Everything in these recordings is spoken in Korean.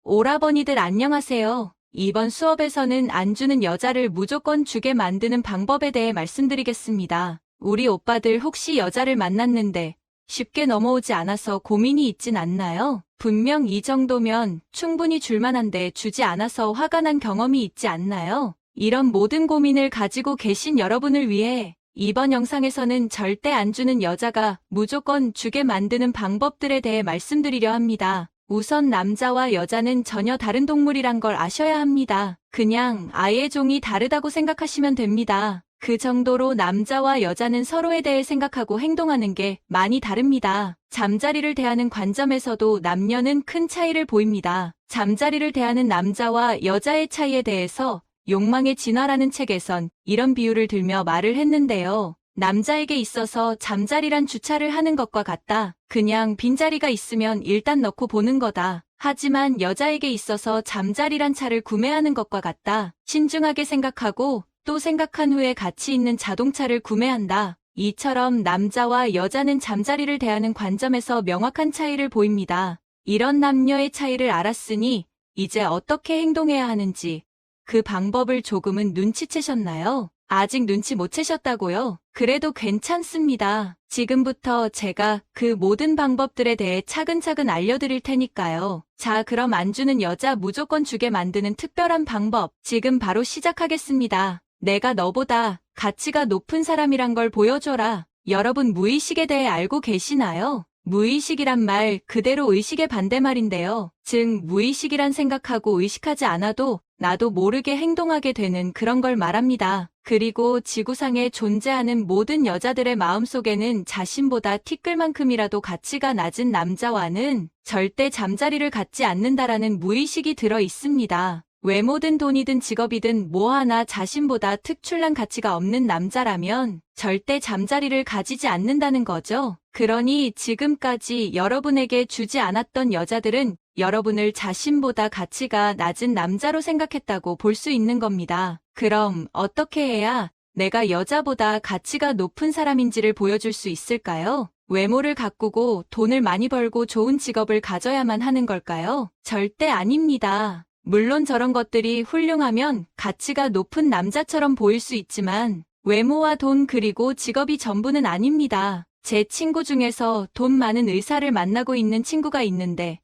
오라버니들 안녕하세요. 이번 수업에서는 안 주는 여자를 무조건 주게 만드는 방법에 대해 말씀드리겠습니다. 우리 오빠들 혹시 여자를 만났는데 쉽게 넘어오지 않아서 고민이 있진 않나요? 분명 이 정도면 충분히 줄만한데 주지 않아서 화가 난 경험이 있지 않나요? 이런 모든 고민을 가지고 계신 여러분을 위해 이번 영상에서는 절대 안 주는 여자가 무조건 주게 만드는 방법들에 대해 말씀드리려 합니다. 우선 남자와 여자는 전혀 다른 동물이란 걸 아셔야 합니다. 그냥 아예 종이 다르다고 생각하시면 됩니다. 그 정도로 남자와 여자는 서로에 대해 생각하고 행동하는 게 많이 다릅니다. 잠자리를 대하는 관점에서도 남녀는 큰 차이를 보입니다. 잠자리를 대하는 남자와 여자의 차이에 대해서 욕망의 진화라는 책에선 이런 비유를 들며 말을 했는데요. 남자에게 있어서 잠자리란 주차를 하는 것과 같다. 그냥 빈자리가 있으면 일단 넣고 보는 거다. 하지만 여자에게 있어서 잠자리란 차를 구매하는 것과 같다. 신중하게 생각하고 또 생각한 후에 가치 있는 자동차를 구매한다. 이처럼 남자와 여자는 잠자리를 대하는 관점에서 명확한 차이를 보입니다. 이런 남녀의 차이를 알았으니 이제 어떻게 행동해야 하는지 그 방법을 조금은 눈치채셨나요? 아직 눈치 못 채셨다고요? 그래도 괜찮습니다. 지금부터 제가 그 모든 방법들에 대해 차근차근 알려드릴 테니까요. 자, 그럼 안 주는 여자 무조건 주게 만드는 특별한 방법, 지금 바로 시작하겠습니다. 내가 너보다 가치가 높은 사람이란 걸 보여줘라. 여러분 무의식에 대해 알고 계시나요? 무의식이란 말 그대로 의식의 반대말인데요. 즉 무의식이란 생각하고 의식하지 않아도 나도 모르게 행동하게 되는 그런 걸 말합니다. 그리고 지구상에 존재하는 모든 여자들의 마음속에는 자신보다 티끌만큼이라도 가치가 낮은 남자와는 절대 잠자리를 갖지 않는다라는 무의식이 들어 있습니다. 외모든 돈이든 직업이든 뭐 하나 자신보다 특출난 가치가 없는 남자라면 절대 잠자리를 가지지 않는다는 거죠. 그러니 지금까지 여러분에게 주지 않았던 여자들은 여러분을 자신보다 가치가 낮은 남자로 생각했다고 볼 수 있는 겁니다. 그럼 어떻게 해야 내가 여자보다 가치가 높은 사람인지를 보여줄 수 있을까요? 외모를 가꾸고 돈을 많이 벌고 좋은 직업을 가져야만 하는 걸까요? 절대 아닙니다. 물론 저런 것들이 훌륭하면 가치가 높은 남자처럼 보일 수 있지만 외모와 돈 그리고 직업이 전부는 아닙니다. 제 친구 중에서 돈 많은 의사를 만나고 있는 친구가 있는데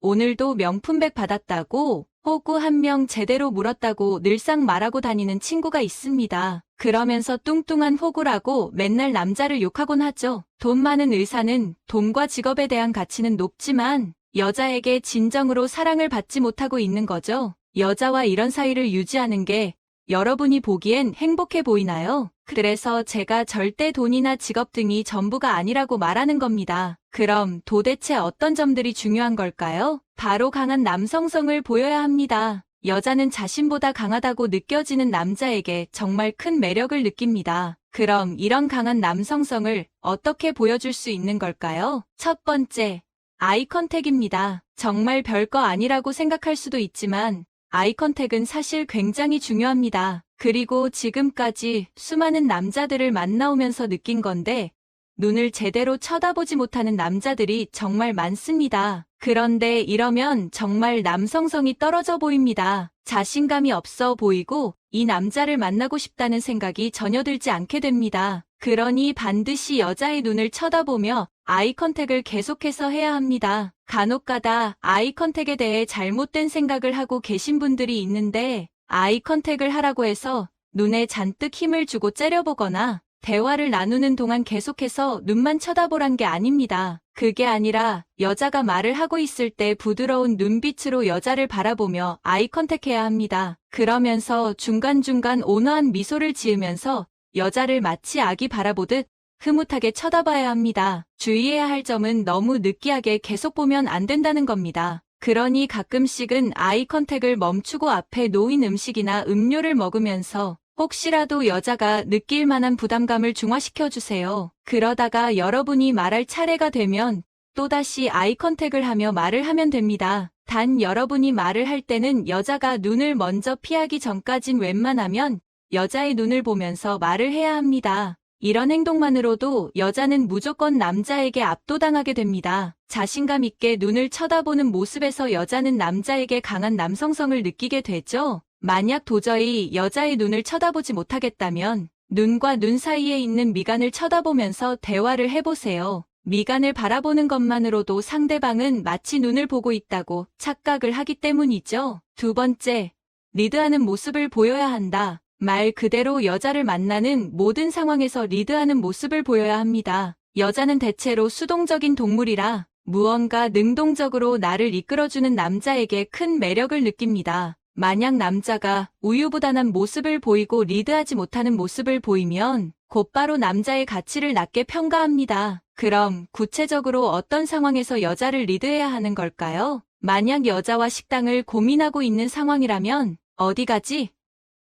오늘도 명품백 받았다고 호구 한 명 제대로 물었다고 늘상 말하고 다니는 친구가 있습니다. 그러면서 뚱뚱한 호구라고 맨날 남자를 욕하곤 하죠. 돈 많은 의사는 돈과 직업에 대한 가치는 높지만 여자에게 진정으로 사랑을 받지 못하고 있는 거죠. 여자와 이런 사이를 유지하는 게 여러분이 보기엔 행복해 보이나요? 그래서 제가 절대 돈이나 직업 등이 전부가 아니라고 말하는 겁니다. 그럼 도대체 어떤 점들이 중요한 걸까요? 바로 강한 남성성을 보여야 합니다. 여자는 자신보다 강하다고 느껴지는 남자에게 정말 큰 매력을 느낍니다. 그럼 이런 강한 남성성을 어떻게 보여줄 수 있는 걸까요? 첫 번째, 아이 컨택입니다. 정말 별거 아니라고 생각할 수도 있지만 아이 컨택은 사실 굉장히 중요합니다. 그리고 지금까지 수많은 남자들을 만나오면서 느낀 건데 눈을 제대로 쳐다보지 못하는 남자들이 정말 많습니다. 그런데 이러면 정말 남성성이 떨어져 보입니다. 자신감이 없어 보이고 이 남자를 만나고 싶다는 생각이 전혀 들지 않게 됩니다. 그러니 반드시 여자의 눈을 쳐다보며 아이 컨택을 계속해서 해야 합니다. 간혹가다 아이 컨택에 대해 잘못된 생각을 하고 계신 분들이 있는데 아이 컨택을 하라고 해서 눈에 잔뜩 힘을 주고 째려보거나 대화를 나누는 동안 계속해서 눈만 쳐다보란 게 아닙니다. 그게 아니라 여자가 말을 하고 있을 때 부드러운 눈빛으로 여자를 바라보며 아이 컨택해야 합니다. 그러면서 중간중간 온화한 미소를 지으면서 여자를 마치 아기 바라보듯 흐뭇하게 쳐다봐야 합니다. 주의해야 할 점은 너무 느끼하게 계속 보면 안 된다는 겁니다. 그러니 가끔씩은 아이 컨택을 멈추고 앞에 놓인 음식이나 음료를 먹으면서 혹시라도 여자가 느낄 만한 부담감을 중화시켜주세요. 그러다가 여러분이 말할 차례가 되면 또다시 아이 컨택을 하며 말을 하면 됩니다. 단 여러분이 말을 할 때는 여자가 눈을 먼저 피하기 전까진 웬만하면 여자의 눈을 보면서 말을 해야 합니다. 이런 행동만으로도 여자는 무조건 남자에게 압도당하게 됩니다. 자신감 있게 눈을 쳐다보는 모습에서 여자는 남자에게 강한 남성성을 느끼게 되죠. 만약 도저히 여자의 눈을 쳐다보지 못하겠다면 눈과 눈 사이에 있는 미간을 쳐다보면서 대화를 해보세요. 미간을 바라보는 것만으로도 상대방은 마치 눈을 보고 있다고 착각을 하기 때문이죠. 두 번째, 리드하는 모습을 보여야 한다. 말 그대로 여자를 만나는 모든 상황에서 리드하는 모습을 보여야 합니다. 여자는 대체로 수동적인 동물이라 무언가 능동적으로 나를 이끌어주는 남자에게 큰 매력을 느낍니다. 만약 남자가 우유부단한 모습을 보이고 리드하지 못하는 모습을 보이면 곧바로 남자의 가치를 낮게 평가합니다. 그럼 구체적으로 어떤 상황에서 여자를 리드해야 하는 걸까요? 만약 여자와 식당을 고민하고 있는 상황이라면 어디 가지?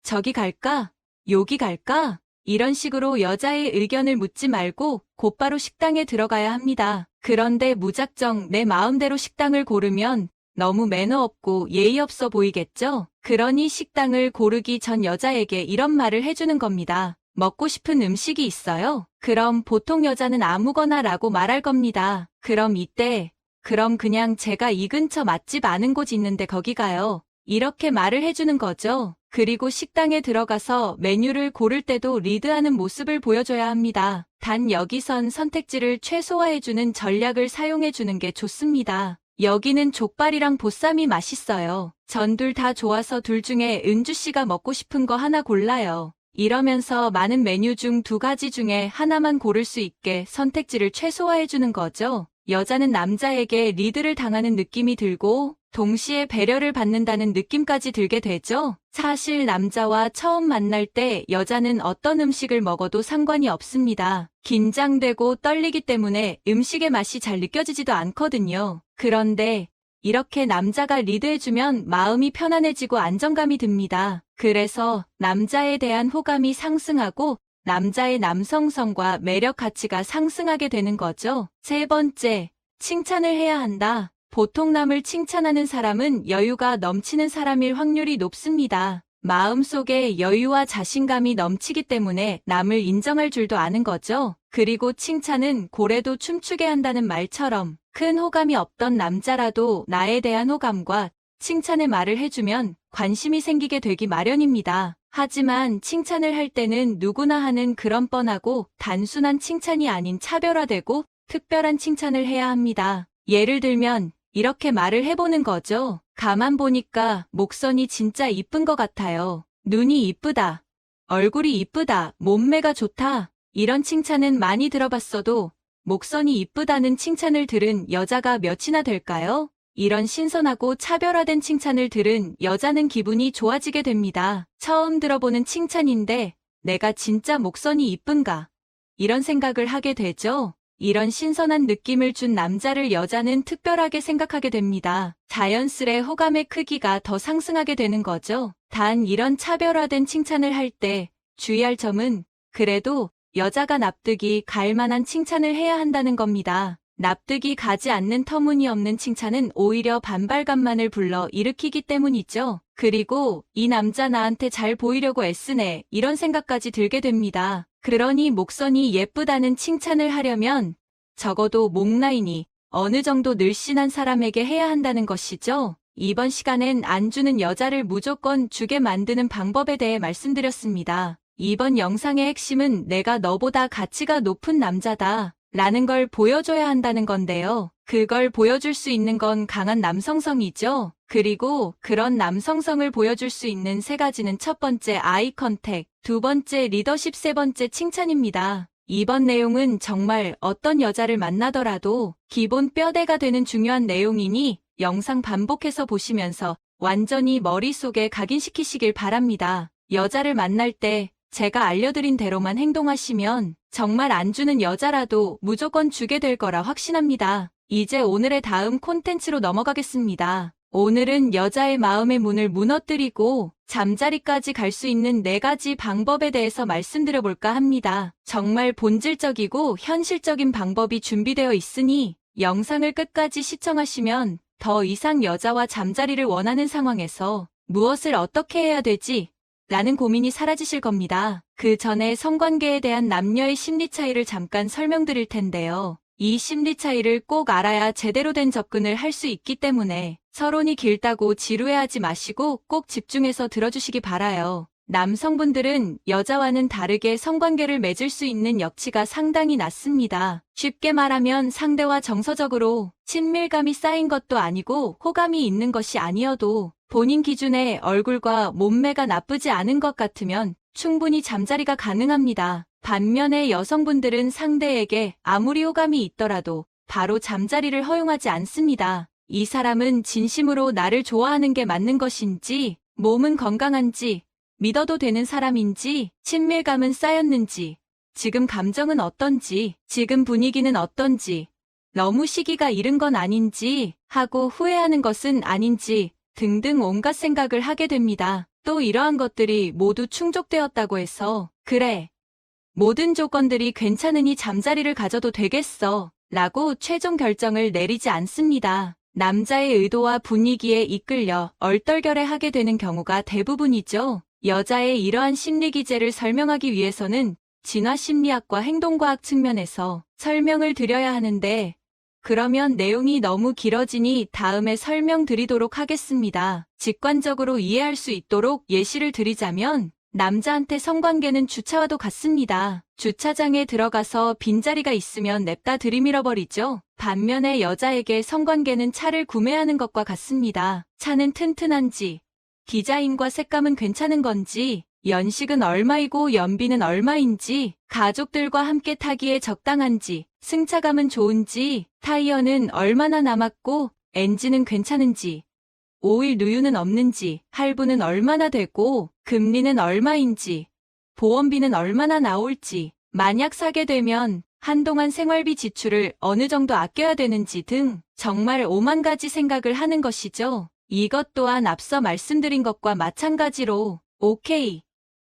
저기 갈까? 여기 갈까? 이런 식으로 여자의 의견을 묻지 말고 곧바로 식당에 들어가야 합니다. 그런데 무작정 내 마음대로 식당을 고르면 너무 매너 없고 예의 없어 보이겠죠? 그러니 식당을 고르기 전 여자에게 이런 말을 해주는 겁니다. 먹고 싶은 음식이 있어요? 그럼 보통 여자는 아무거나 라고 말할 겁니다. 그럼 이때, 그럼 그냥 제가 이 근처 맛집 아는 곳 있는데 거기 가요. 이렇게 말을 해주는 거죠. 그리고 식당에 들어가서 메뉴를 고를 때도 리드하는 모습을 보여줘야 합니다. 단 여기선 선택지를 최소화해주는 전략을 사용해주는 게 좋습니다. 여기는 족발이랑 보쌈이 맛있어요. 전 둘 다 좋아서 둘 중에 은주씨가 먹고 싶은 거 하나 골라요. 이러면서 많은 메뉴 중 두 가지 중에 하나만 고를 수 있게 선택지를 최소화해주는 거죠. 여자는 남자에게 리드를 당하는 느낌이 들고 동시에 배려를 받는다는 느낌까지 들게 되죠. 사실 남자와 처음 만날 때 여자는 어떤 음식을 먹어도 상관이 없습니다. 긴장되고 떨리기 때문에 음식의 맛이 잘 느껴지지도 않거든요. 그런데 이렇게 남자가 리드해주면 마음이 편안해지고 안정감이 듭니다. 그래서 남자에 대한 호감이 상승하고 남자의 남성성과 매력 가치가 상승하게 되는 거죠. 세 번째, 칭찬을 해야 한다. 보통 남을 칭찬하는 사람은 여유가 넘치는 사람일 확률이 높습니다. 마음속에 여유와 자신감이 넘치기 때문에 남을 인정할 줄도 아는 거죠. 그리고 칭찬은 고래도 춤추게 한다는 말처럼 큰 호감이 없던 남자라도 나에 대한 호감과 칭찬의 말을 해주면 관심이 생기게 되기 마련입니다. 하지만 칭찬을 할 때는 누구나 하는 그런 뻔하고 단순한 칭찬이 아닌 차별화되고 특별한 칭찬을 해야 합니다. 예를 들면 이렇게 말을 해보는 거죠. 가만 보니까 목선이 진짜 이쁜 것 같아요. 눈이 이쁘다. 얼굴이 이쁘다. 몸매가 좋다. 이런 칭찬은 많이 들어봤어도 목선이 이쁘다는 칭찬을 들은 여자가 몇이나 될까요? 이런 신선하고 차별화된 칭찬을 들은 여자는 기분이 좋아지게 됩니다. 처음 들어보는 칭찬인데 내가 진짜 목선이 이쁜가? 이런 생각을 하게 되죠. 이런 신선한 느낌을 준 남자를 여자는 특별하게 생각하게 됩니다. 자연스레 호감의 크기가 더 상승하게 되는 거죠. 단 이런 차별화된 칭찬을 할 때 주의할 점은 그래도 여자가 납득이 갈 만한 칭찬을 해야 한다는 겁니다. 납득이 가지 않는 터무니없는 칭찬은 오히려 반발감만을 불러 일으키기 때문이죠. 그리고 이 남자 나한테 잘 보이려고 애쓰네 이런 생각까지 들게 됩니다. 그러니 목선이 예쁘다는 칭찬을 하려면 적어도 목 라인이 어느 정도 늘씬한 사람에게 해야 한다는 것이죠. 이번 시간엔 안 주는 여자를 무조건 주게 만드는 방법에 대해 말씀드렸습니다. 이번 영상의 핵심은 내가 너보다 가치가 높은 남자다 라는 걸 보여줘야 한다는 건데요. 그걸 보여줄 수 있는 건 강한 남성성이죠. 그리고 그런 남성성을 보여줄 수 있는 세 가지는 첫 번째 아이 컨택, 두 번째 리더십, 세 번째 칭찬입니다. 이번 내용은 정말 어떤 여자를 만나더라도 기본 뼈대가 되는 중요한 내용이니 영상 반복해서 보시면서 완전히 머릿속에 각인시키시길 바랍니다. 여자를 만날 때 제가 알려드린 대로만 행동하시면 정말 안 주는 여자라도 무조건 주게 될 거라 확신합니다. 이제 오늘의 다음 콘텐츠로 넘어가겠습니다. 오늘은 여자의 마음의 문을 무너뜨리고 잠자리까지 갈 수 있는 4가지 방법에 대해서 말씀드려볼까 합니다. 정말 본질적이고 현실적인 방법이 준비되어 있으니 영상을 끝까지 시청하시면 더 이상 여자와 잠자리를 원하는 상황에서 무엇을 어떻게 해야 되지? 라는 고민이 사라지실 겁니다. 그 전에 성관계에 대한 남녀의 심리 차이를 잠깐 설명드릴 텐데요. 이 심리 차이를 꼭 알아야 제대로 된 접근을 할 수 있기 때문에 서론이 길다고 지루해하지 마시고 꼭 집중해서 들어주시기 바라요. 남성분들은 여자와는 다르게 성관계를 맺을 수 있는 여치가 상당히 낮습니다. 쉽게 말하면 상대와 정서적으로 친밀감이 쌓인 것도 아니고 호감이 있는 것이 아니어도 본인 기준에 얼굴과 몸매가 나쁘지 않은 것 같으면 충분히 잠자리가 가능합니다. 반면에 여성분들은 상대에게 아무리 호감이 있더라도 바로 잠자리를 허용하지 않습니다. 이 사람은 진심으로 나를 좋아하는 게 맞는 것인지, 몸은 건강한지, 믿어도 되는 사람인지, 친밀감은 쌓였는지, 지금 감정은 어떤지, 지금 분위기는 어떤지, 너무 시기가 이른 건 아닌지 하고 후회하는 것은 아닌지 등등 온갖 생각을 하게 됩니다. 또 이러한 것들이 모두 충족되었다고 해서 그래, 모든 조건들이 괜찮으니 잠자리를 가져도 되겠어 라고 최종 결정을 내리지 않습니다. 남자의 의도와 분위기에 이끌려 얼떨결에하게 되는 경우가 대부분이죠. 여자의 이러한 심리 기제를 설명하기 위해서는 진화심리학과 행동과학 측면에서 설명을 드려야 하는데 그러면 내용이 너무 길어지니 다음에 설명드리도록 하겠습니다. 직관적으로 이해할 수 있도록 예시를 드리자면 남자한테 성관계는 주차와도 같습니다. 주차장에 들어가서 빈자리가 있으면 냅다 들이밀어버리죠. 반면에 여자에게 성관계는 차를 구매하는 것과 같습니다. 차는 튼튼한지, 디자인과 색감은 괜찮은 건지, 연식은 얼마이고 연비는 얼마인지, 가족들과 함께 타기에 적당한지, 승차감은 좋은지, 타이어는 얼마나 남았고 엔진은 괜찮은지, 오일 누유는 없는지, 할부는 얼마나 되고 금리는 얼마인지, 보험비는 얼마나 나올지, 만약 사게 되면 한동안 생활비 지출을 어느 정도 아껴야 되는지 등 정말 오만 가지 생각을 하는 것이죠. 이것 또한 앞서 말씀드린 것과 마찬가지로 오케이,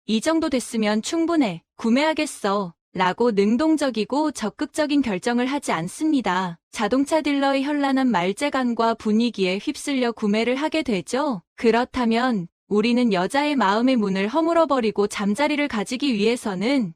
이 정도 됐으면 충분해, 구매하겠어 라고 능동적이고 적극적인 결정을 하지 않습니다. 자동차 딜러의 현란한 말재간과 분위기에 휩쓸려 구매를 하게 되죠. 그렇다면 우리는 여자의 마음의 문을 허물어버리고 잠자리를 가지기 위해서는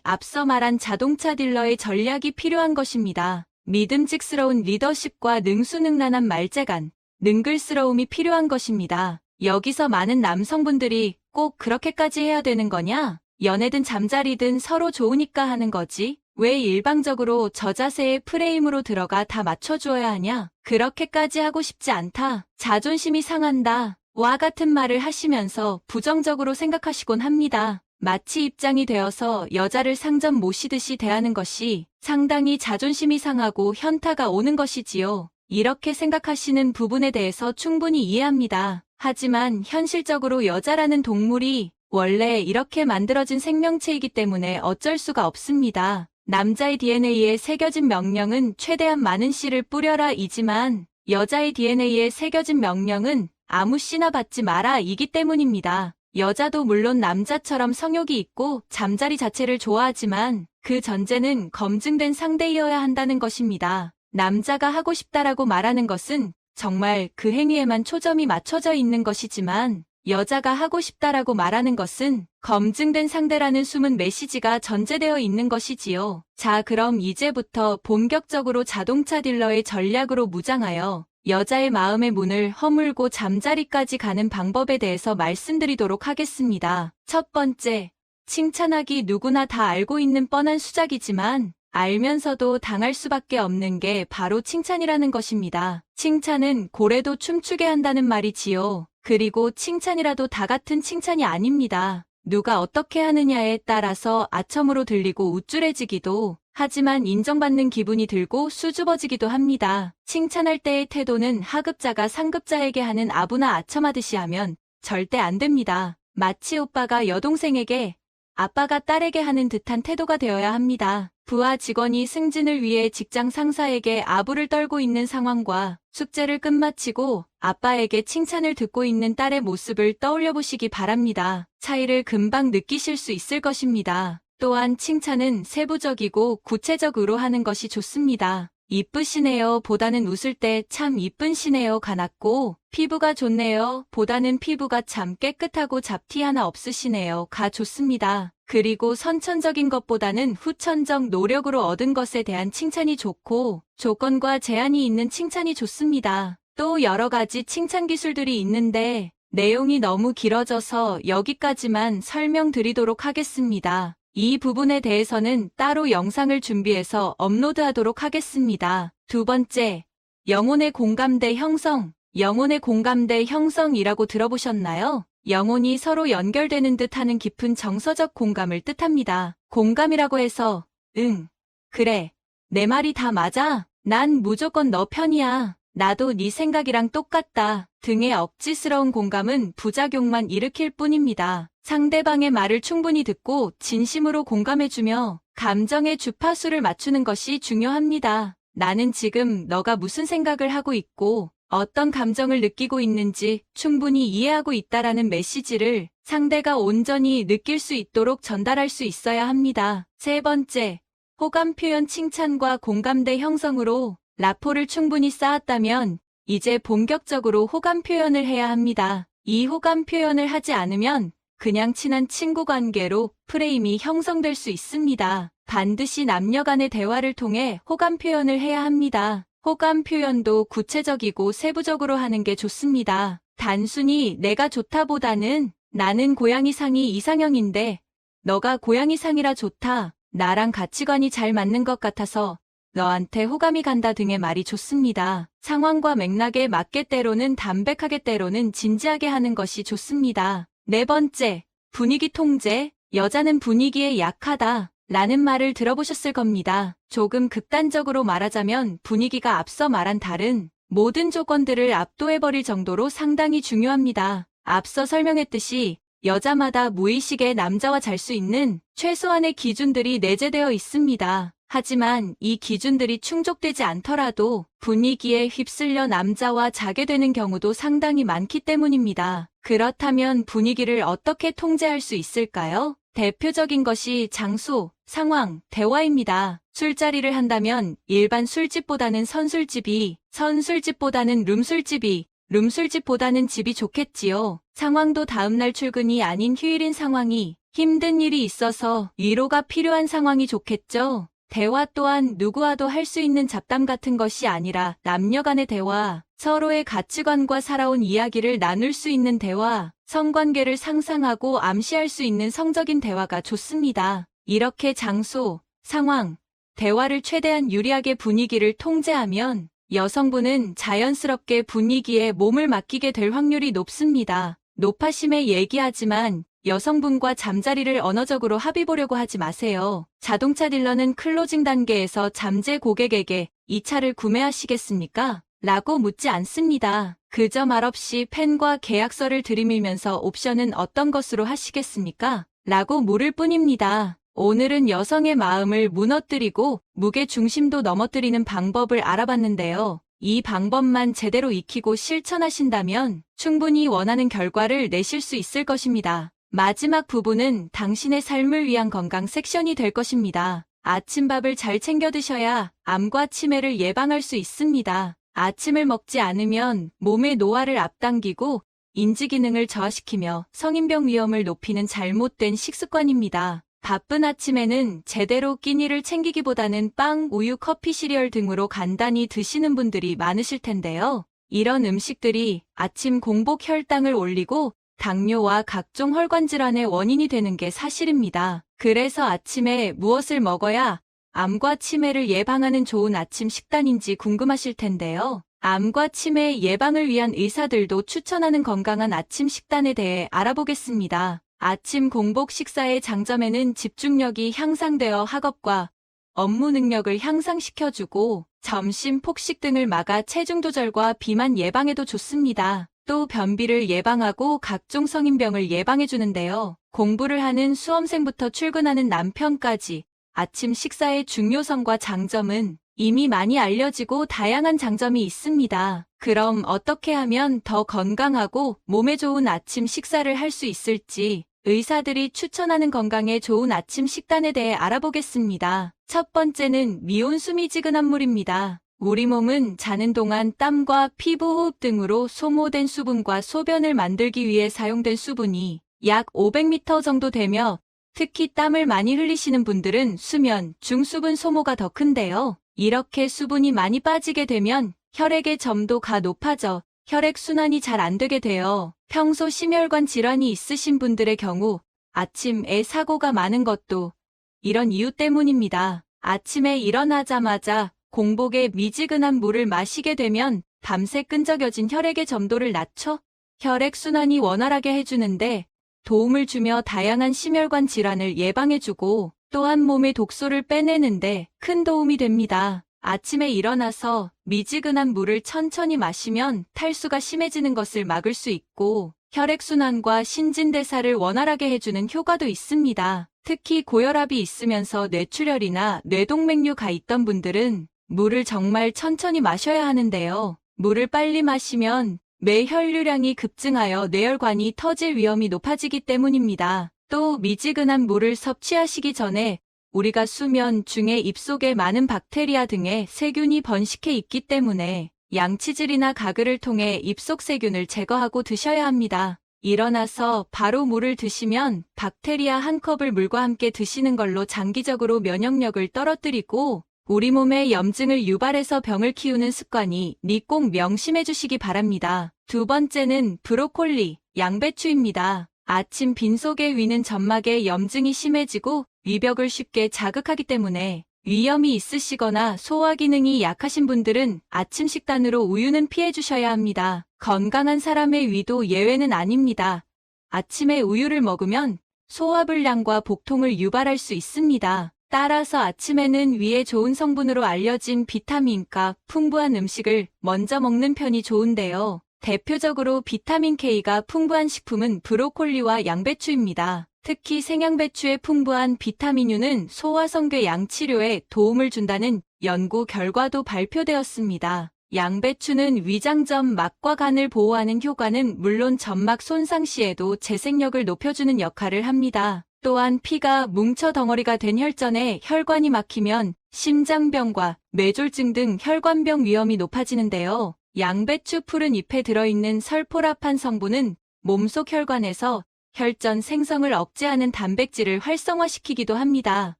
앞서 말한 자동차 딜러의 전략이 필요한 것입니다. 믿음직스러운 리더십과 능수능란한 말재간, 능글스러움이 필요한 것입니다. 여기서 많은 남성분들이 꼭 그렇게까지 해야 되는 거냐? 연애든 잠자리든 서로 좋으니까 하는 거지. 왜 일방적으로 저 자세의 프레임으로 들어가 다 맞춰주어야 하냐? 그렇게까지 하고 싶지 않다. 자존심이 상한다. 와 같은 말을 하시면서 부정적으로 생각하시곤 합니다. 마치 입장이 되어서 여자를 상점 모시듯이 대하는 것이 상당히 자존심이 상하고 현타가 오는 것이지요. 이렇게 생각하시는 부분에 대해서 충분히 이해합니다. 하지만 현실적으로 여자라는 동물이 원래 이렇게 만들어진 생명체이기 때문에 어쩔 수가 없습니다. 남자의 DNA에 새겨진 명령은 최대한 많은 씨를 뿌려라 이지만 여자의 DNA에 새겨진 명령은 아무 씨나 받지 마라 이기 때문입니다. 여자도 물론 남자처럼 성욕이 있고 잠자리 자체를 좋아하지만 그 전제는 검증된 상대이어야 한다는 것입니다. 남자가 하고 싶다라고 말하는 것은 정말 그 행위에만 초점이 맞춰져 있는 것이지만 여자가 하고 싶다라고 말하는 것은 검증된 상대라는 숨은 메시지가 전제되어 있는 것이지요. 자, 그럼 이제부터 본격적으로 자동차 딜러의 전략으로 무장하여 여자의 마음의 문을 허물고 잠자리까지 가는 방법에 대해서 말씀드리도록 하겠습니다. 첫 번째, 칭찬하기. 누구나 다 알고 있는 뻔한 수작이지만 알면서도 당할 수밖에 없는 게 바로 칭찬이라는 것입니다. 칭찬은 고래도 춤추게 한다는 말이지요. 그리고 칭찬이라도 다 같은 칭찬이 아닙니다. 누가 어떻게 하느냐에 따라서 아첨으로 들리고 우쭐해지기도 하지만 인정받는 기분이 들고 수줍어지기도 합니다. 칭찬할 때의 태도는 하급자가 상급자에게 하는 아부나 아첨하듯이 하면 절대 안 됩니다. 마치 오빠가 여동생에게, 아빠가 딸에게 하는 듯한 태도가 되어야 합니다. 부하 직원이 승진을 위해 직장 상사에게 아부를 떨고 있는 상황과 숙제를 끝마치고 아빠에게 칭찬을 듣고 있는 딸의 모습을 떠올려 보시기 바랍니다. 차이를 금방 느끼실 수 있을 것입니다. 또한 칭찬은 세부적이고 구체적으로 하는 것이 좋습니다. 이쁘시네요 보다는 웃을 때 참 이쁜시네요가 낫고 피부가 좋네요 보다는 피부가 참 깨끗하고 잡티 하나 없으시네요가 좋습니다. 그리고 선천적인 것보다는 후천적 노력으로 얻은 것에 대한 칭찬이 좋고 조건과 제한이 있는 칭찬이 좋습니다. 또 여러 가지 칭찬 기술들이 있는데 내용이 너무 길어져서 여기까지만 설명드리도록 하겠습니다. 이 부분에 대해서는 따로 영상을 준비해서 업로드하도록 하겠습니다. 두 번째, 영혼의 공감대 형성. 영혼의 공감대 형성이라고 들어보셨나요? 영혼이 서로 연결되는 듯하는 깊은 정서적 공감을 뜻합니다. 공감이라고 해서 응, 그래, 내 말이 다 맞아. 난 무조건 너 편이야. 나도 네 생각이랑 똑같다. 등의 억지스러운 공감은 부작용만 일으킬 뿐입니다. 상대방의 말을 충분히 듣고 진심으로 공감해주며 감정의 주파수를 맞추는 것이 중요합니다. 나는 지금 너가 무슨 생각을 하고 있고 어떤 감정을 느끼고 있는지 충분히 이해하고 있다라는 메시지를 상대가 온전히 느낄 수 있도록 전달할 수 있어야 합니다. 세 번째, 호감 표현 칭찬과 공감대 형성으로 라포를 충분히 쌓았다면 이제 본격적으로 호감 표현을 해야 합니다. 이 호감 표현을 하지 않으면 그냥 친한 친구 관계로 프레임이 형성될 수 있습니다. 반드시 남녀 간의 대화를 통해 호감 표현을 해야 합니다. 호감 표현도 구체적이고 세부적으로 하는 게 좋습니다. 단순히 내가 좋다보다는 나는 고양이상이 이상형인데 너가 고양이상이라 좋다. 나랑 가치관이 잘 맞는 것 같아서 너한테 호감이 간다 등의 말이 좋습니다. 상황과 맥락에 맞게 때로는 담백하게 때로는 진지하게 하는 것이 좋습니다. 네 번째, 분위기 통제. 여자는 분위기에 약하다 라는 말을 들어보셨을 겁니다. 조금 극단적으로 말하자면 분위기가 앞서 말한 다른 모든 조건들을 압도해버릴 정도로 상당히 중요합니다. 앞서 설명했듯이 여자마다 무의식에 남자와 잘 수 있는 최소한의 기준들이 내재되어 있습니다. 하지만 이 기준들이 충족되지 않더라도 분위기에 휩쓸려 남자와 자게 되는 경우도 상당히 많기 때문입니다. 그렇다면 분위기를 어떻게 통제할 수 있을까요? 대표적인 것이 장소, 상황, 대화입니다. 술자리를 한다면 일반 술집보다는 선술집이, 선술집보다는 룸술집이, 룸술집보다는 집이 좋겠지요. 상황도 다음날 출근이 아닌 휴일인 상황이, 힘든 일이 있어서 위로가 필요한 상황이 좋겠죠. 대화 또한 누구와도 할 수 있는 잡담 같은 것이 아니라 남녀 간의 대화, 서로의 가치관과 살아온 이야기를 나눌 수 있는 대화, 성관계를 상상하고 암시할 수 있는 성적인 대화가 좋습니다. 이렇게 장소, 상황, 대화를 최대한 유리하게 분위기를 통제하면 여성분은 자연스럽게 분위기에 몸을 맡기게 될 확률이 높습니다. 높아심에 얘기하지만 여성분과 잠자리를 언어적으로 합의 보려고 하지 마세요. 자동차 딜러는 클로징 단계에서 잠재 고객에게 이 차를 구매하시겠습니까? 라고 묻지 않습니다. 그저 말없이 펜과 계약서를 들이밀면서 옵션은 어떤 것으로 하시겠습니까? 라고 물을 뿐입니다. 오늘은 여성의 마음을 무너뜨리고 무게 중심도 넘어뜨리는 방법을 알아봤는데요. 이 방법만 제대로 익히고 실천하신다면 충분히 원하는 결과를 내실 수 있을 것입니다. 마지막 부분은 당신의 삶을 위한 건강 섹션이 될 것입니다. 아침밥을 잘 챙겨 드셔야 암과 치매를 예방할 수 있습니다. 아침을 먹지 않으면 몸의 노화를 앞당기고 인지 기능을 저하시키며 성인병 위험을 높이는 잘못된 식습관입니다. 바쁜 아침에는 제대로 끼니를 챙기기보다는 빵, 우유, 커피, 시리얼 등으로 간단히 드시는 분들이 많으실 텐데요. 이런 음식들이 아침 공복 혈당을 올리고 당뇨와 각종 혈관 질환의 원인이 되는 게 사실입니다. 그래서 아침에 무엇을 먹어야 암과 치매를 예방하는 좋은 아침 식단인지 궁금하실 텐데요. 암과 치매 예방을 위한 의사들도 추천하는 건강한 아침 식단에 대해 알아보겠습니다. 아침 공복 식사의 장점에는 집중력이 향상되어 학업과 업무 능력을 향상시켜주고 점심 폭식 등을 막아 체중 조절과 비만 예방에도 좋습니다. 또 변비를 예방하고 각종 성인병을 예방해주는데요. 공부를 하는 수험생부터 출근하는 남편까지 아침 식사의 중요성과 장점은 이미 많이 알려지고 다양한 장점이 있습니다. 그럼 어떻게 하면 더 건강하고 몸에 좋은 아침 식사를 할 수 있을지 의사들이 추천하는 건강에 좋은 아침 식단에 대해 알아보겠습니다. 첫 번째는 미온수미지근한 물입니다. 우리 몸은 자는 동안 땀과 피부 호흡 등으로 소모된 수분과 소변을 만들기 위해 사용된 수분이 약 500m 정도 되며 특히 땀을 많이 흘리시는 분들은 수면 중 수분 소모가 더 큰데요. 이렇게 수분이 많이 빠지게 되면 혈액의 점도가 높아져 혈액순환이 잘 안 되게 되어 평소 심혈관 질환이 있으신 분들의 경우 아침에 사고가 많은 것도 이런 이유 때문입니다. 아침에 일어나자마자 공복에 미지근한 물을 마시게 되면 밤새 끈적여진 혈액의 점도를 낮춰 혈액순환이 원활하게 해주는데 도움을 주며 다양한 심혈관 질환을 예방해주고 또한 몸의 독소를 빼내는데 큰 도움이 됩니다. 아침에 일어나서 미지근한 물을 천천히 마시면 탈수가 심해지는 것을 막을 수 있고 혈액순환과 신진대사를 원활하게 해주는 효과도 있습니다. 특히 고혈압이 있으면서 뇌출혈이나 뇌동맥류가 있던 분들은 물을 정말 천천히 마셔야 하는데요. 물을 빨리 마시면 뇌 혈류량이 급증하여 뇌혈관이 터질 위험이 높아지기 때문입니다. 또 미지근한 물을 섭취하시기 전에 우리가 수면 중에 입속에 많은 박테리아 등의 세균이 번식해 있기 때문에 양치질이나 가글을 통해 입속 세균을 제거하고 드셔야 합니다. 일어나서 바로 물을 드시면 박테리아 한 컵을 물과 함께 드시는 걸로 장기적으로 면역력을 떨어뜨리고 우리 몸에 염증을 유발해서 병을 키우는 습관이 꼭 명심해 주시기 바랍니다. 두 번째는 브로콜리, 양배추입니다. 아침 빈속에 위는 점막에 염증이 심해지고 위벽을 쉽게 자극하기 때문에 위염이 있으시거나 소화 기능이 약하신 분들은 아침 식단으로 우유는 피해 주셔야 합니다. 건강한 사람의 위도 예외는 아닙니다. 아침에 우유를 먹으면 소화불량과 복통을 유발할 수 있습니다. 따라서 아침에는 위에 좋은 성분으로 알려진 비타민과 풍부한 음식을 먼저 먹는 편이 좋은데요. 대표적으로 비타민 K가 풍부한 식품은 브로콜리와 양배추입니다. 특히 생양배추의 풍부한 비타민유는 소화성괴 양치료에 도움을 준다는 연구 결과도 발표되었습니다. 양배추는 위장점 막과 간을 보호하는 효과는 물론 점막 손상 시에도 재생력을 높여주는 역할을 합니다. 또한 피가 뭉쳐 덩어리가 된 혈전에 혈관이 막히면 심장병과 뇌졸중 등 혈관병 위험이 높아지는데요. 양배추 푸른 잎에 들어있는 설포라판 성분은 몸속 혈관에서 혈전 생성을 억제하는 단백질을 활성화시키기도 합니다.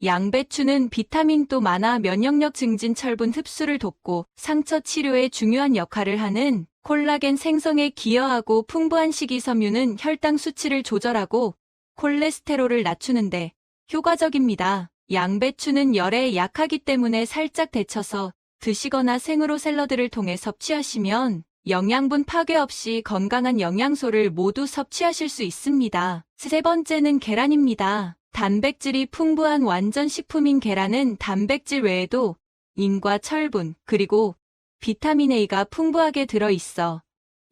양배추는 비타민도 많아 면역력 증진, 철분 흡수를 돕고 상처 치료에 중요한 역할을 하는 콜라겐 생성에 기여하고 풍부한 식이섬유는 혈당 수치를 조절하고 콜레스테롤을 낮추는데 효과적입니다. 양배추는 열에 약하기 때문에 살짝 데쳐서 드시거나 생으로 샐러드를 통해 섭취하시면 영양분 파괴 없이 건강한 영양소를 모두 섭취하실 수 있습니다. 세 번째는 계란입니다. 단백질이 풍부한 완전 식품인 계란은 단백질 외에도 인과 철분 그리고 비타민 A가 풍부하게 들어있어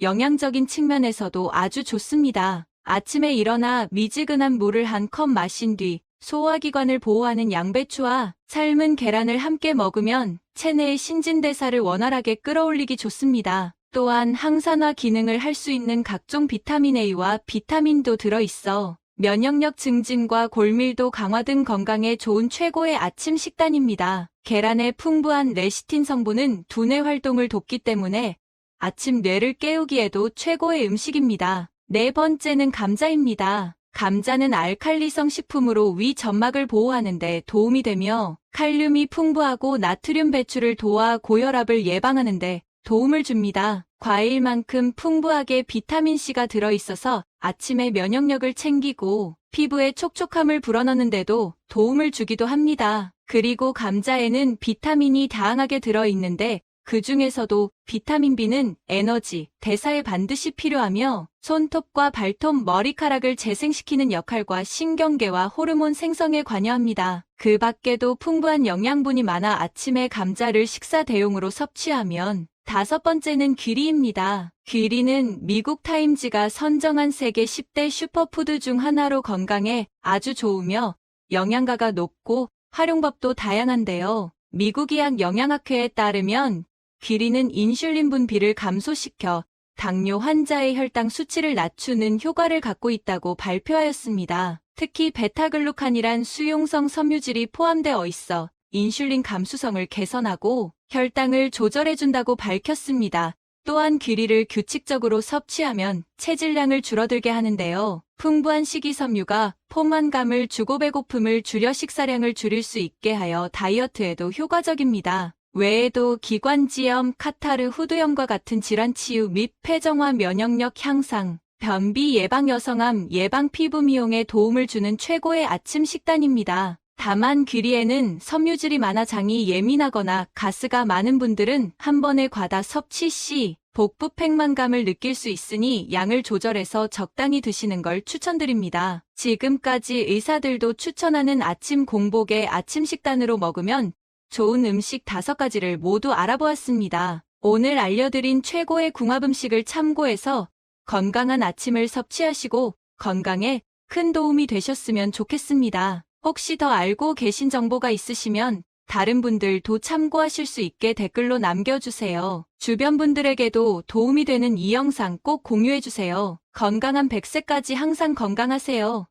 영양적인 측면에서도 아주 좋습니다. 아침에 일어나 미지근한 물을 한 컵 마신 뒤 소화기관을 보호하는 양배추와 삶은 계란을 함께 먹으면 체내의 신진대사를 원활하게 끌어올리기 좋습니다. 또한 항산화 기능을 할 수 있는 각종 비타민 A와 비타민도 들어있어 면역력 증진과 골밀도 강화 등 건강에 좋은 최고의 아침 식단입니다. 계란의 풍부한 레시틴 성분은 두뇌 활동을 돕기 때문에 아침 뇌를 깨우기에도 최고의 음식입니다. 네 번째는 감자입니다. 감자는 알칼리성 식품으로 위 점막을 보호하는 데 도움이 되며 칼륨이 풍부하고 나트륨 배출을 도와 고혈압을 예방하는 데 도움을 줍니다. 과일만큼 풍부하게 비타민C가 들어있어서 아침에 면역력을 챙기고 피부에 촉촉함을 불어넣는 데도 도움을 주기도 합니다. 그리고 감자에는 비타민이 다양하게 들어있는데 그 중에서도 비타민 B는 에너지, 대사에 반드시 필요하며 손톱과 발톱, 머리카락을 재생시키는 역할과 신경계와 호르몬 생성에 관여합니다. 그 밖에도 풍부한 영양분이 많아 아침에 감자를 식사 대용으로 섭취하면 다섯 번째는 귀리입니다. 귀리는 미국 타임지가 선정한 세계 10대 슈퍼푸드 중 하나로 건강에 아주 좋으며 영양가가 높고 활용법도 다양한데요. 미국 의학 영양학회에 따르면 귀리는 인슐린 분비를 감소시켜 당뇨 환자의 혈당 수치를 낮추는 효과를 갖고 있다고 발표하였습니다. 특히 베타글루칸이란 수용성 섬유질이 포함되어 있어 인슐린 감수성을 개선하고 혈당을 조절해준다고 밝혔습니다. 또한 귀리를 규칙적으로 섭취하면 체질량을 줄어들게 하는데요. 풍부한 식이섬유가 포만감을 주고 배고픔을 줄여 식사량을 줄일 수 있게 하여 다이어트에도 효과적입니다. 외에도 기관지염, 카타르, 후두염과 같은 질환 치유 및 폐정화 면역력 향상, 변비 예방 여성암 예방 피부 미용에 도움을 주는 최고의 아침 식단입니다. 다만 귀리에는 섬유질이 많아 장이 예민하거나 가스가 많은 분들은 한 번에 과다 섭취 시 복부 팽만감을 느낄 수 있으니 양을 조절해서 적당히 드시는 걸 추천드립니다. 지금까지 의사들도 추천하는 아침 공복에 아침 식단으로 먹으면 좋은 음식 5가지를 모두 알아보았습니다. 오늘 알려드린 최고의 궁합 음식을 참고해서 건강한 아침을 섭취하시고 건강에 큰 도움이 되셨으면 좋겠습니다. 혹시 더 알고 계신 정보가 있으시면 다른 분들도 참고하실 수 있게 댓글로 남겨주세요. 주변 분들에게도 도움이 되는 이 영상 꼭 공유해주세요. 건강한 100세까지 항상 건강하세요.